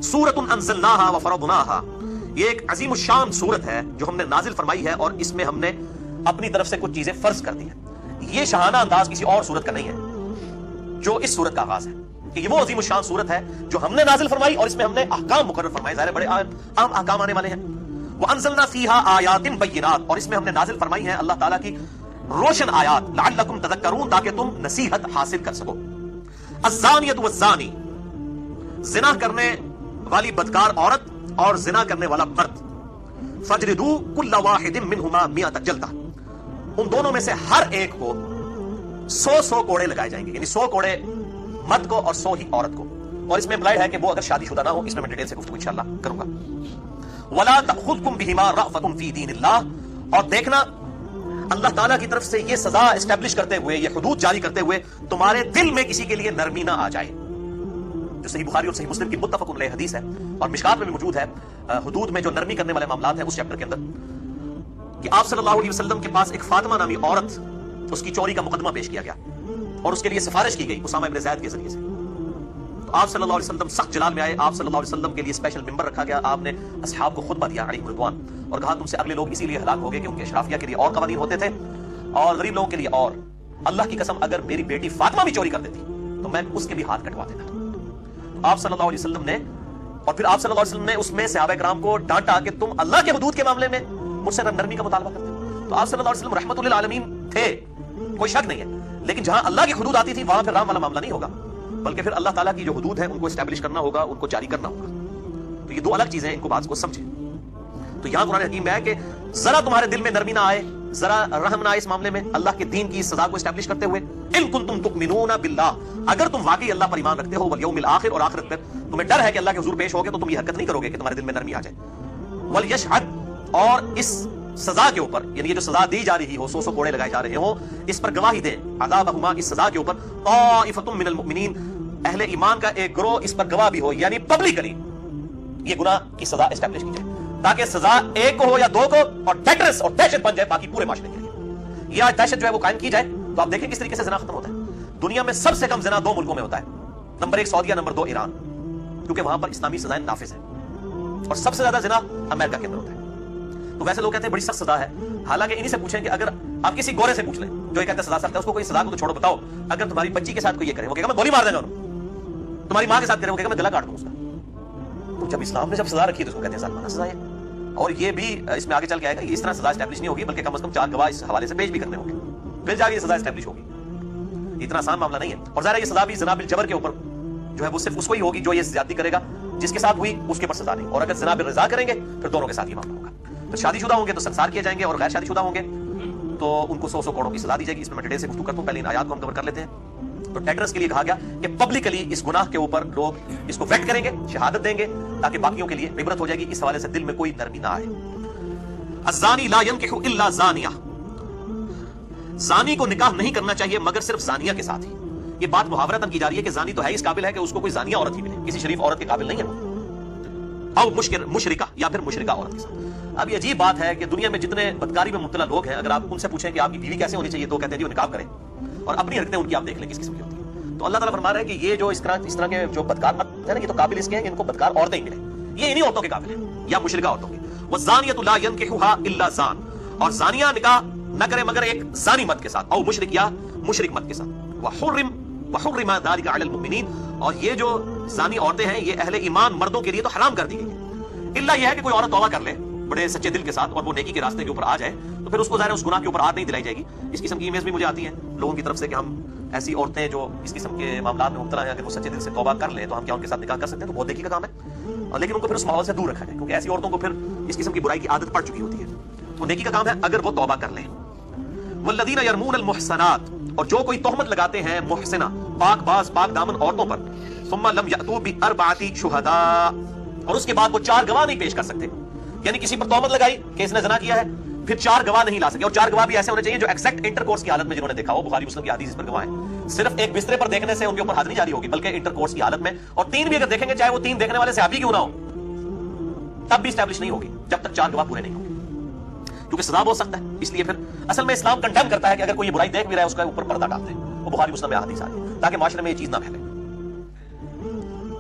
سورۃ انزلناہا وفرضناہا، یہ ایک عظیم الشان سورت ہے جو ہم نے نازل فرمائی ہے اور اس میں ہم نے اپنی طرف سے کچھ چیزیں فرض کر دی ہیں۔ یہ شاہانہ انداز کسی اور سورت کا نہیں ہے جو اس سورت کا آغاز ہے، کہ یہ وہ عظیم الشان سورت ہے جو ہم نے نازل فرمائی اور اس میں ہم نے احکام مقرر فرمائے، ظاہر بڑے عام احکام آنے والے ہیں۔ وانزلنا فیہا آیات بینات، اور اس میں ہم نے نازل فرمائی ہیں اللہ تعالیٰ کی روشن آیات، لعلکم تذکرون، تاکہ تم نصیحت حاصل کر سکو۔ الزانیۃ والزانی، زنا کرنے والی بدکار عورت اور زنا کرنے والا مرد، فجلدوا کل واحد منہما 100 جلدہ، ان دونوں میں سے ہر ایک کو 100 کوڑے لگائے جائیں گے، یعنی 100 کوڑے مرد کو اور 100 ہی عورت کو، اور اس میں امپلائڈ ہے کہ وہ اگر شادی شدہ نہ ہو، اس میں ڈیٹیل سے گفتگو انشاءاللہ کروں گا۔ ولا تأخذکم بہما رأفۃ فی دین اللہ، اور دیکھنا اللہ تعالیٰ کی طرف سے یہ سزا اسٹیبلش کرتے ہوئے، یہ حدود جاری کرتے ہوئے تمہارے دل میں کسی کے لیے نرمی نہ آ جائے، جو صحیح بخاری اور صحیح مسلم کی متفق علیہ حدیث ہے اور مشکات میں بھی موجود ہے، حدود میں جو نرمی کرنے والے معاملات ہیں اس چیپٹر کے اندر، کہ آپ صلی اللہ علیہ وسلم کے پاس ایک فاطمہ نامی عورت، اس کی چوری کا مقدمہ پیش کیا گیا اور اس کے لیے سفارش کی گئی اسامہ ابن زید کے ذریعے سے۔ تو آپ صلی اللہ علیہ وسلم سخت جلال میں آئے، آپ صلی اللہ علیہ وسلم کے لیے اسپیشل ممبر رکھا گیا، آپ نے اصحاب کو خطبہ دیا علیہ رضوان، اور کہا تم سے اگلے لوگ اسی لیے ہلاک ہو گئے کہ ان کے اشرافیہ کے لیے اور قوانین ہوتے تھے اور غریب لوگوں کے لیے اور، اللہ کی قسم اگر میری بیٹی فاطمہ بھی چوری کر دیتی تو میں اس کے بھی ہاتھ کٹوا دیتا۔ آپ صلی اللہ علیہ وسلم نے، اور پھر آپ صلی اللہ علیہ وسلم نے اس میں صحابہ کرام کو ڈانٹا کہ تم اللہ کے حدود کے معاملے میں مجھ سے نرمی کا مطالبہ کرتے ہو۔ تو آپ صلی اللہ علیہ وسلم رحمت للعالمین تھے، کوئی شک نہیں ہے، لیکن جہاں اللہ کی حدود آتی تھی وہاں پھر رام والا معاملہ نہیں ہوگا، بلکہ پھر اللہ تعالیٰ کی جو حدود ہیں ان کو اسٹیبلش کرنا ہوگا، ان کو جاری کرنا ہوگا۔ تو یہ دو الگ چیزیں ہیں، ان کو بات کو سمجھیں۔ تو یہاں قرآن حکیم میں ہے کہ ذرا تمہارے دل میں نرمی نہ آئے، ذرا رحم نہ آئے اس معاملے میں اللہ کے دین کی سزا کو اسٹیبلش کرتے ہوئے، ان کنتم تؤمنون باللہ، اگر تم واقعی اللہ پر ایمان رکھتے ہو، والیوم الآخر، اور آخرت پر تمہیں ڈر ہے کہ اللہ کے حضور پیش ہوگے تو تم یہ حرکت نہیں کرو گے کہ تمہارے دل میں نرمی آ جائے۔ ولیشہد، اور اس سزا کے اوپر، یعنی یہ جو سزا دی جا رہی ہو، 100 کوڑے لگائے جا رہے ہوں، اس پر گواہی دیں، عذابہما، اس سزا کے اوپر، طائفۃ من المؤمنین، اہل ایمان کا ایک گروہ اس پر گواہ بھی ہو، یعنی پبلکلی یہ گناہ کی سزا اسٹیبلش کی جائے، تاکہ سزا ایک کو ہو یا دو کو، اور ڈیٹرنس اور دہشت بن جائے باقی پورے معاشرے کے لیے۔ یہ دہشت جو ہے وہ قائم کی جائے تو آپ دیکھیں کس طریقے سے زنا ختم ہوتا ہے۔ دنیا میں سب سے کم زنا 2 ملکوں میں ہوتا ہے، نمبر 1 سعودیہ، نمبر 2 ایران، کیونکہ وہاں پر اسلامی سزائیں نافذ ہیں، اور سب سے زیادہ زنا امریکہ کے اندر ہوتا ہے۔ تو ویسے لوگ کہتے ہیں بڑی سخت سزا ہے، حالانکہ انہی سے پوچھیں کہ اگر آپ کسی گورے سے پوچھ لیں جو یہ کہتے ہیں سزا سخت ہے، اس کو کوئی سزا کو تو چھوڑو، بتاؤ اگر تمہاری بچی کے ساتھ کوئی یہ کرے، وہ کہے گا میں گولی مار دیں گا، تمہاری ماں کے ساتھ کرے، وہ کہے گا میں گلا کاٹ دوں اس کا۔ تو جب اسلام نے جب سزا رکھی تو اس کو کہتے ہیں ظالمانہ سزا ہے، اور یہ بھی اس میں آگے چل کے آئے گا، یہ اس طرح سزا اسٹیبلش نہیں ہوگی، بلکہ کم از کم 4 گواہ اس حوالے سے پیش بھی کرنے ہوں گے، پھر جا کے یہ سزا اسٹیبلش ہوگی۔ اتنا آسان معاملہ نہیں ہے، اور ظاہر ہے یہ سزا بھی زنا بالجبر کے اوپر جو ہے وہ صرف اس کو ہی ہوگی جو یہ زیادتی کرے گا، جس کے ساتھ ہوئی اس کے اوپر سزا نہیں، اور اگر زنا بالرضا کریں گے پھر دونوں کے ساتھ یہ معاملہ ہوگا۔ تو شادی شدہ ہوں گے تو سنسار کیے جائیں گے، اور غیر شادی شدہ ہوں گے تو ان کو 100 کوڑوں کی سزا دی جائے گی۔ اس میں میں ڈیٹیل سے گفتگو کرتا ہوں، پہلے ان آیات کو ہم کور کر لیتے ہیں۔ تو ٹیٹرس کے لیے کہا گیا کہ پبلکلی اس گناہ کے اوپر لوگ اس کو ویٹ کریں گے، شہادت دیں گے، تاکہ باقیوں کے لیے عبرت ہو جائے گی، اس حوالے سے دل میں کوئی نرمی نہ آئے۔ الزانی لا ينكح الا زانیہ، زانی کو نکاح نہیں کرنا چاہیے مگر صرف زانیہ کے ساتھ ہی۔ یہ بات محاورتاً کی جا رہی ہے کہ زانی تو ہے اس قابل ہے کہ اس کو کوئی زانیہ عورت ہی ملے، کسی شریف عورت کے قابل نہیں ہے وہ، او مشرکہ، یا پھر مشرکہ عورت کے ساتھ۔ اب یہ عجیب بات ہے کہ دنیا میں جتنے بدکاری میں مبتلا لوگ ہیں، اگر آپ ان سے پوچھیں کہ آپ کی بیوی کیسے ہونی چاہیے تو کہتے ہیں جی وہ نکاح کریں، اور اپنی حرکتیں ان کی آپ دیکھ لیں کس قسم کی ہوتی ہیں۔ تو اللہ تعالیٰ فرما رہا ہے کہ یہ جو اس طرح کے جو بدکار مرد ہیں نا، یہ تو قابل اس کے ہیں کہ ان کو بدکار عورتیں ہی ملیں، یہ انہی عورتوں کے قابل ہیں یا مشرکہ عورتوں کے۔ والزانیۃ لا ينكحها الا زان، اور زانیہ نکاح نہ کرے مگر ایک زانی مرد کے ساتھ، او مشرک یا مشرک مرد کے ساتھ۔ وحرم ذلك على المؤمنین، اور یہ جو زانی عورتیں ہیں یہ اہل ایمان مردوں کے لیے تو حرام کر دی گئی ہے، الا یہ ہے کہ کوئی عورت توبہ کر لے بڑے سچے دل کے ساتھ اور وہ نیکی کے راستے کے اوپر آ جائے تو پھر اس کو ظاہر اس گناہ کے اوپر آد نہیں دلائی جائے گی۔ اس قسم کی ایمیز بھی مجھے آتی ہیں لوگوں کی طرف سے کہ ہم ایسی عورتیں جو اس قسم کے معاملات میں مبتلا ہیں اگر وہ سچے دل سے توبہ کر لیں تو ہم کیا ان کے ساتھ نکاح کر سکتے ہیں؟ تو بہت نیکی کا کام ہے، لیکن ان کو پھر اس ماحول سے دور رکھا جائے، کیونکہ ایسی عورتوں کو پھر اس قسم کی برائی کی عادت پڑ چکی ہوتی ہے۔ تو نیکی کا کام ہے اگر وہ توبہ کر لیں۔ والذین یرمون المحصنات، اور جو کوئی تہمت لگاتے ہیں محسنہ پاک باز پاک دامن عورتوں پر، ثم لم یأتوا بأربعۃ شہداء، اور اس کے بعد وہ 4 گواہ نہیں پیش کر سکتے، یعنی کسی پر تہمت لگائی کہ اس نے زنا کیا ہے، پھر 4 گواہ نہیں لا سکے، اور 4 گواہ بھی ایسے ہونے چاہیے جو ایگزیکٹ انٹر کورس کی حالت میں جنہوں نے دیکھا ہو، بخاری مسلم کی حدیث اس پر گواہ ہیں۔ صرف ایک بسترے پر دیکھنے سے ان کے اوپر حد نہیں جاری ہوگی بلکہ انٹر کورس کی حالت میں، اور 3 بھی اگر دیکھیں گے چاہے وہ 3 دیکھنے والے صحابی کیوں نہ ہو تب بھی اسٹیبلش نہیں ہوگی جب تک 4 گواہ پورے نہیں ہوں گے، کیونکہ سزا بہت سخت ہے۔ اس لیے پھر اصل میں اسلام کنڈیم کرتا ہے کہ اگر کوئی یہ برائی دیکھ بھی رہا ہے اس کا اوپر پردہ ڈال دے، وہ بخاری مسلم میں حدیث آ رہی ہے تاکہ معاشرے میں یہ چیز نہ پھیلے۔